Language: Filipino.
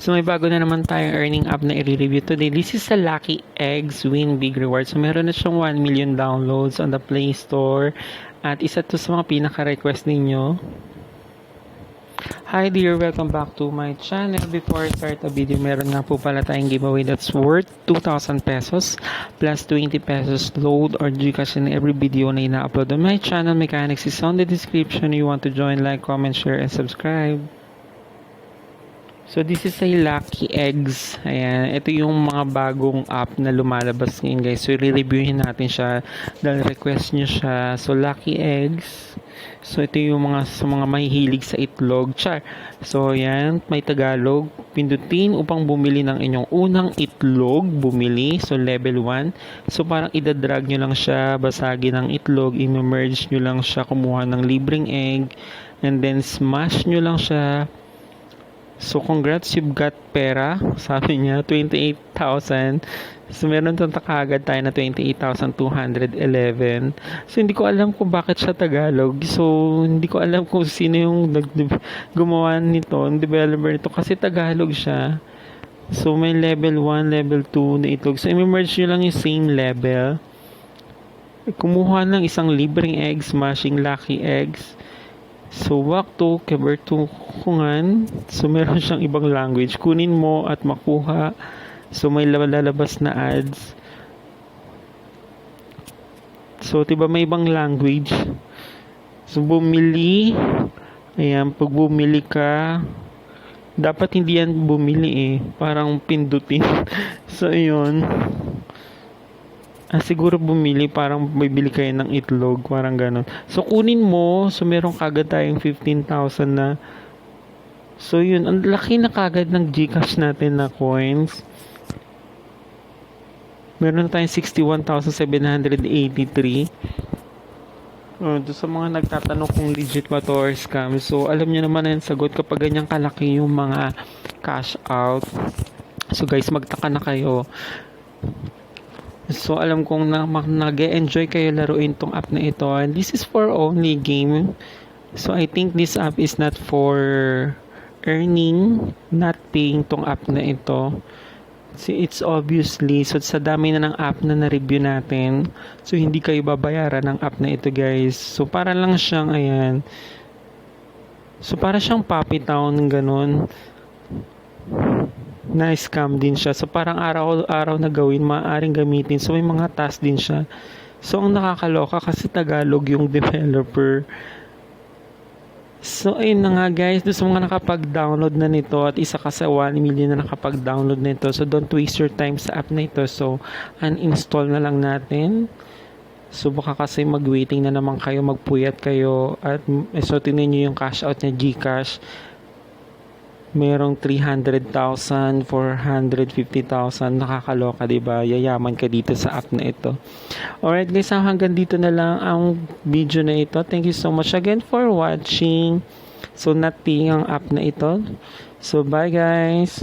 So may bago na naman tayong earning app na i-review today. This is a Lucky Eggs Win Big Rewards. So meron na siyang 1 million downloads on the Play Store. At isa to sa mga pinaka-request ninyo. Hi dear, welcome back to my channel. Before I start the video, meron nga po pala tayong giveaway that's worth 2,000 pesos plus 20 pesos load or Gcash in every video na ina-upload on my channel. Mechanics is on the description. You want to join, like, comment, share, and subscribe. So this is a Lucky Eggs. Ayan, ito yung mga bagong app na lumalabas ngayon guys. So i-reviewin natin siya dahil request nyo siya. So Lucky Eggs. So ito yung sa mga mahihilig sa itlog. Char. So ayan, may Tagalog. Pindutin upang bumili ng inyong unang itlog. Bumili. So level 1. So parang idadrag nyo lang siya, basagin ng itlog, i-merge nyo lang siya, kumuha ng libreng egg, and then smash nyo lang siya. So, congrats, you've got pera. Sabi niya, 28,000. So, meron itong takagad tayo na 28,211. So, hindi ko alam kung bakit siya Tagalog. So, hindi ko alam kung sino yung gumawa nito, yung developer nito. Kasi Tagalog siya. So, may level 1, level 2 na itlog. So, i-merge nyo lang yung same level. Kumuha ng isang libreng eggs, smashing Lucky Eggs. So, wakto, kebertukungan. So, meron siyang ibang language. Kunin mo at makuha. So, may lalabas na ads. So, diba may ibang language. So, bumili. Ayan, pag bumili ka, dapat hindi yan bumili eh. Parang pindutin. So, yun. Siguro bumili, parang bibili kayo ng itlog, parang ganun. So, kunin mo. So, meron kagad tayong 15,000 na. So, yun. Ang laki na kagad ng Gcash natin na coins. Meron tayong 61,783. Sa mga nagtatanong kung legit ba to or scam. So, alam niyo naman na yung sagot kapag ganyang kalaki yung mga cash out. So, guys, magtaka na kayo. So, alam kong nag-enjoy kayo laruin tong app na ito. And this is for only game. So, I think this app is not for earning, not paying tong app na ito. So, it's obviously, so sa dami na ng app na na-review natin, so hindi kayo babayaran ng app na ito guys. So, para lang siyang, ayan. So, para siyang Puppy Town, ganun. Na-scam din siya. So, parang araw-araw na gawin, maaaring gamitin. So, may mga task din siya. So, ang nakakaloka kasi Tagalog yung developer. So, ayun na nga guys. Doon sa mga nakapag-download na nito at isa ka sa 1 million na nakapag-download nito. So, don't waste your time sa app na ito. So, uninstall na lang natin. So, baka kasi mag-waiting na naman kayo, magpuyat kayo. At so, tingnan nyo yung cash out niya, Gcash. Merong 300,000, 450,000. Nakakaloka, diba? Yayaman ka dito sa app na ito. Alright guys, hanggang dito na lang ang video na ito. Thank you so much again for watching. So, not paying ang app na ito. So, bye guys!